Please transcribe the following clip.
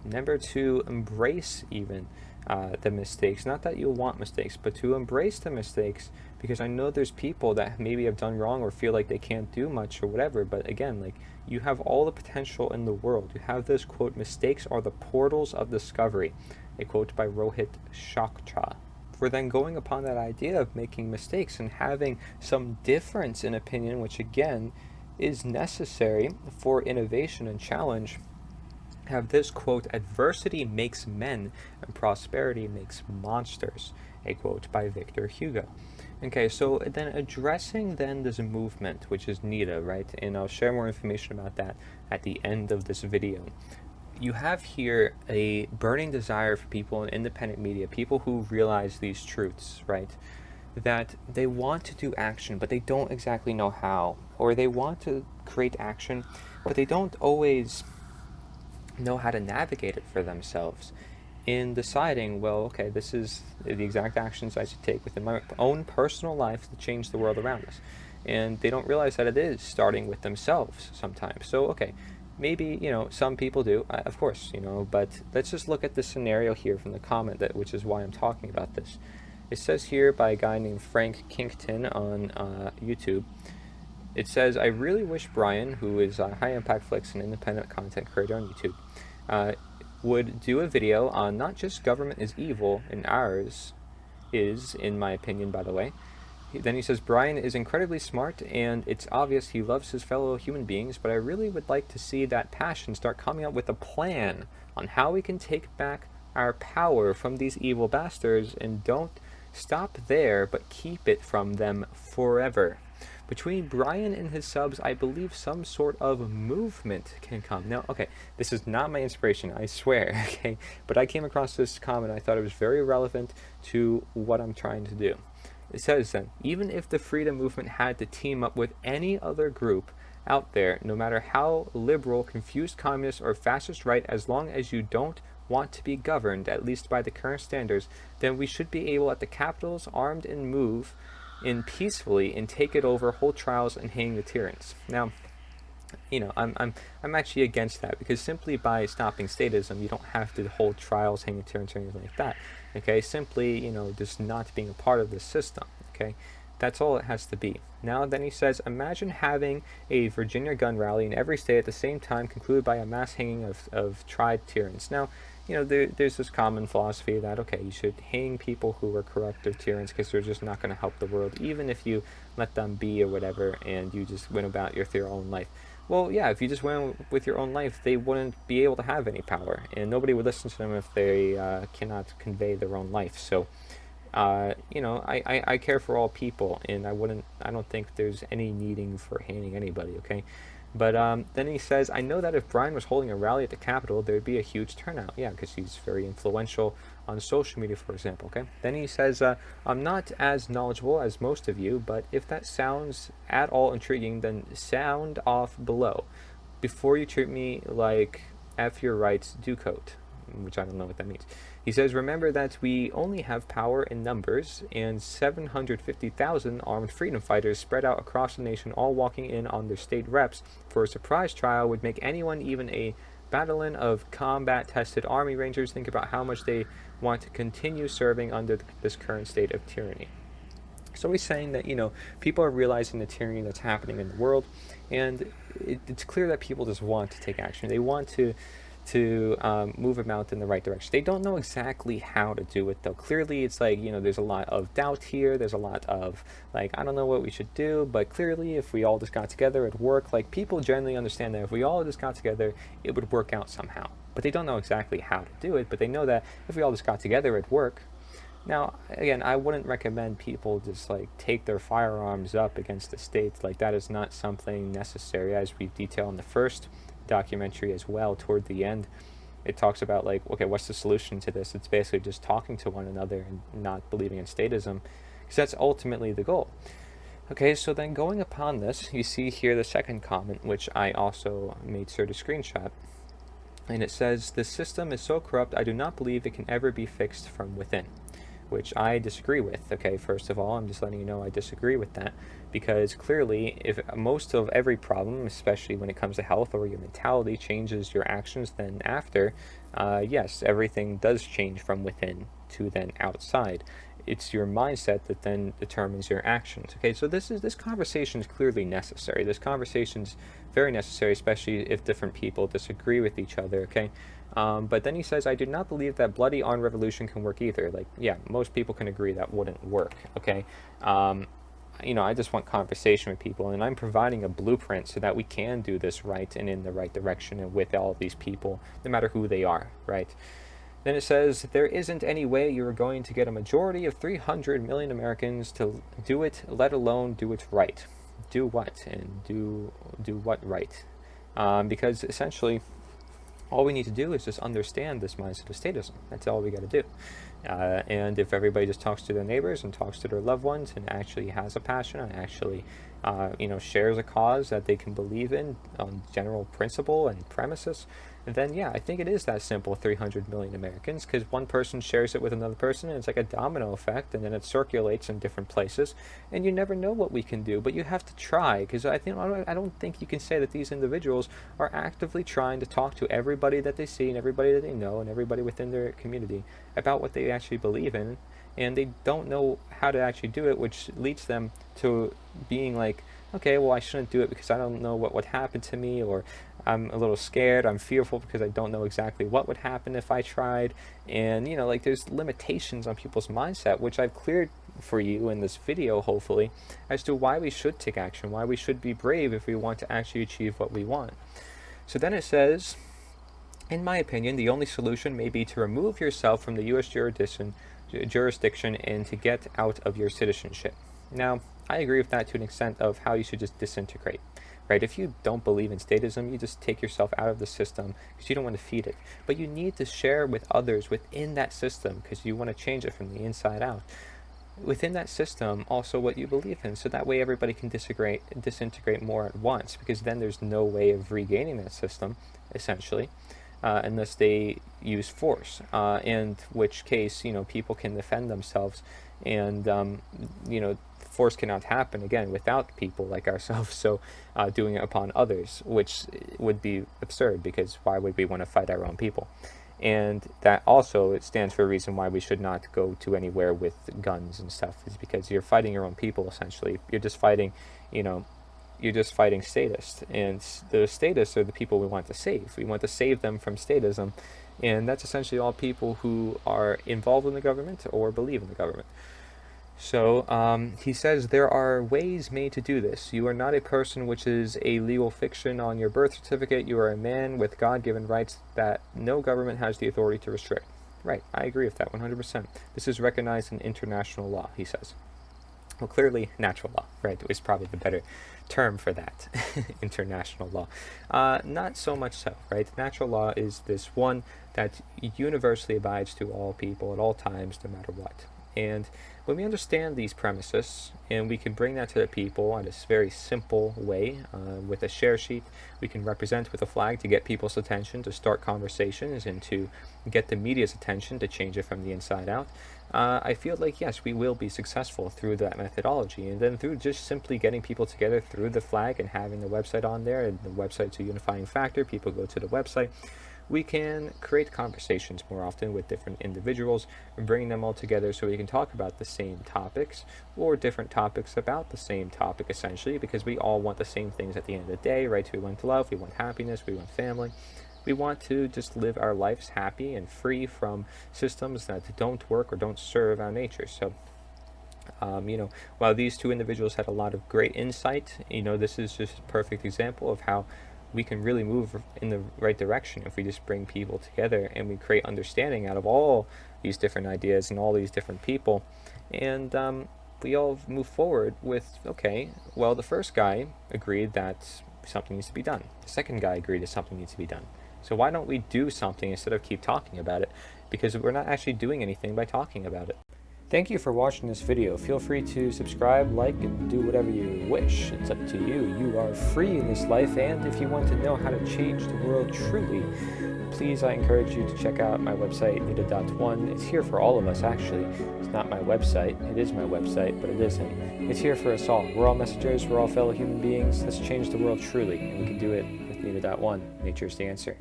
Remember to embrace even the mistakes. Not that you'll want mistakes, but to embrace the mistakes, because I know there's people that maybe have done wrong or feel like they can't do much or whatever. But again, like, you have all the potential in the world. You have this quote, mistakes are the portals of discovery, a quote by Rohit Chokra. For then going upon that idea of making mistakes and having some difference in opinion, which again is necessary for innovation and challenge, have this quote, adversity makes men and prosperity makes monsters, a quote by Victor Hugo. Okay, so then addressing then this movement, which is NIDA, right? And I'll share more information about that at the end of this video. You have here a burning desire for people in independent media, people who realize these truths, right? That they want to do action, but they don't exactly know how. Or they want to create action, but they don't always know how to navigate it for themselves in deciding, well, okay, this is the exact actions I should take within my own personal life to change the world around us. And they don't realize that it is starting with themselves sometimes. So, okay, maybe, some people do, of course, but let's just look at the scenario here from the comment, which is why I'm talking about this. It says here by a guy named Frank Kinkton on YouTube, it says, I really wish Brian, who is High Impact Flicks, an independent content creator on YouTube, would do a video on not just government is evil, and ours is, in my opinion, by the way. Then he says, Brian is incredibly smart, and it's obvious he loves his fellow human beings, but I really would like to see that passion start coming up with a plan on how we can take back our power from these evil bastards, and don't stop there, but keep it from them forever. Between Brian and his subs, I believe some sort of movement can come. Now, okay, this is not my inspiration, I swear, okay? But I came across this comment, I thought it was very relevant to what I'm trying to do. It says then, even if the freedom movement had to team up with any other group out there, no matter how liberal, confused communist, or fascist right, as long as you don't want to be governed, at least by the current standards, then we should be able at the capitals, armed and move in peacefully and take it over, hold trials and hang the tyrants. Now, I'm actually against that, because simply by stopping statism, you don't have to hold trials, hang the tyrants, or anything like that. Okay, simply, just not being a part of the system. Okay, that's all it has to be. Now, then he says, imagine having a Virginia gun rally in every state at the same time, concluded by a mass hanging of tried tyrants. Now, there's this common philosophy that, okay, you should hang people who are corrupt or tyrants because they're just not going to help the world, even if you let them be or whatever, and you just went about your own life. Well, yeah, if you just went with your own life, they wouldn't be able to have any power, and nobody would listen to them if they cannot convey their own life. So, I care for all people, and I don't think there's any needing for hanging anybody, okay? But then he says, I know that if Brian was holding a rally at the Capitol, there'd be a huge turnout. Yeah, because he's very influential on social media, for example, okay? Then he says, I'm not as knowledgeable as most of you, but if that sounds at all intriguing, then sound off below. Before you treat me like F your rights do coat, which I don't know what that means. He says, remember that we only have power in numbers, and 750,000 armed freedom fighters spread out across the nation, all walking in on their state reps for a surprise trial would make anyone, even a battalion of combat-tested Army Rangers, think about how much they want to continue serving under this current state of tyranny. So he's saying that, people are realizing the tyranny that's happening in the world, and it's clear that people just want to take action. They want to move about in the right direction. They don't know exactly how to do it, though. Clearly, it's like, there's a lot of doubt here. There's a lot of, like, I don't know what we should do, but clearly, if we all just got together, it'd work. Like, people generally understand that if we all just got together, it would work out somehow. But they don't know exactly how to do it, but they know that if we all just got together, it'd work. Now, again, I wouldn't recommend people just, like, take their firearms up against the state. Like, that is not something necessary, as we've detailed in the first documentary as well. Toward the end, it talks about, like, okay, what's the solution to this? It's basically just talking to one another and not believing in statism, because that's ultimately the goal. Okay, so then going upon this, you see here the second comment, which I also made sure to screenshot, and it says, the system is so corrupt, I do not believe it can ever be fixed from within. which I disagree with. Okay, first of all, I'm just letting you know I disagree with that, because clearly, if most of every problem, especially when it comes to health or your mentality, changes your actions, then after, yes, everything does change from within to then outside. It's your mindset that then determines your actions. Okay, so this conversation is clearly necessary. This conversation is very necessary, especially if different people disagree with each other. Okay, but then he says, I do not believe that bloody armed revolution can work either. Like, yeah, most people can agree that wouldn't work. Okay, I just want conversation with people, and I'm providing a blueprint so that we can do this right and in the right direction and with all of these people, no matter who they are, right? Then it says, there isn't any way you are going to get a majority of 300 million Americans to do it, let alone do it right. Do what? And do what right? Because essentially, all we need to do is just understand this mindset of statism. That's all we got to do. And if everybody just talks to their neighbors and talks to their loved ones and actually has a passion and actually, shares a cause that they can believe in on general principle and premises, then yeah, I think it is that simple, 300 million Americans, because one person shares it with another person, and it's like a domino effect, and then it circulates in different places, and you never know what we can do, but you have to try, because I don't think you can say that these individuals are actively trying to talk to everybody that they see and everybody that they know and everybody within their community about what they actually believe in, and they don't know how to actually do it, which leads them to being like, okay, well, I shouldn't do it because I don't know what would happen to me, or I'm a little scared, I'm fearful because I don't know exactly what would happen if I tried. And, there's limitations on people's mindset, which I've cleared for you in this video, hopefully, as to why we should take action, why we should be brave if we want to actually achieve what we want. So then it says, in my opinion, the only solution may be to remove yourself from the U.S. jurisdiction and to get out of your citizenship. Now, I agree with that to an extent of how you should just disintegrate, right? If you don't believe in statism, you just take yourself out of the system because you don't want to feed it. But you need to share with others within that system because you want to change it from the inside out. Within that system, also what you believe in, so that way everybody can disintegrate more at once, because then there's no way of regaining that system, essentially, unless they use force, in which case, people can defend themselves, and, force cannot happen, again, without people like ourselves, so doing it upon others, which would be absurd, because why would we want to fight our own people? And that also, it stands for a reason why we should not go to anywhere with guns and stuff, is because you're fighting your own people, essentially. You're just fighting, statists, and the statists are the people we want to save. We want to save them from statism, and that's essentially all people who are involved in the government or believe in the government. So he says, there are ways made to do this. You are not a person which is a legal fiction on your birth certificate. You are a man with God-given rights that no government has the authority to restrict. Right, I agree with that 100%. This is recognized in international law, he says. Well, clearly, natural law, right, is probably the better term for that, international law. Not so much so, right? Natural law is this one that universally abides to all people at all times, no matter what. And when we understand these premises, and we can bring that to the people in a very simple way, with a share sheet, we can represent with a flag to get people's attention, to start conversations, and to get the media's attention to change it from the inside out. I feel like, yes, we will be successful through that methodology, and then through just simply getting people together through the flag and having the website on there, and the website's a unifying factor, people go to the website, we can create conversations more often with different individuals and bring them all together so we can talk about the same topics or different topics about the same topic, essentially, because we all want the same things at the end of the day, right? We want love, we want happiness, we want family. We want to just live our lives happy and free from systems that don't work or don't serve our nature. So, while these two individuals had a lot of great insight, this is just a perfect example of how we can really move in the right direction if we just bring people together and we create understanding out of all these different ideas and all these different people. And we all move forward with, okay, well, the first guy agreed that something needs to be done. The second guy agreed that something needs to be done. So why don't we do something instead of keep talking about it? Because we're not actually doing anything by talking about it. Thank you for watching this video. Feel free to subscribe, like, and do whatever you wish. It's up to you. You are free in this life, and if you want to know how to change the world truly, please, I encourage you to check out my website, Endrulat. It's here for all of us, actually. It's not my website. It is my website, but it isn't. It's here for us all. We're all messengers. We're all fellow human beings. Let's change the world truly, and we can do it with Endrulat. Nature's the answer.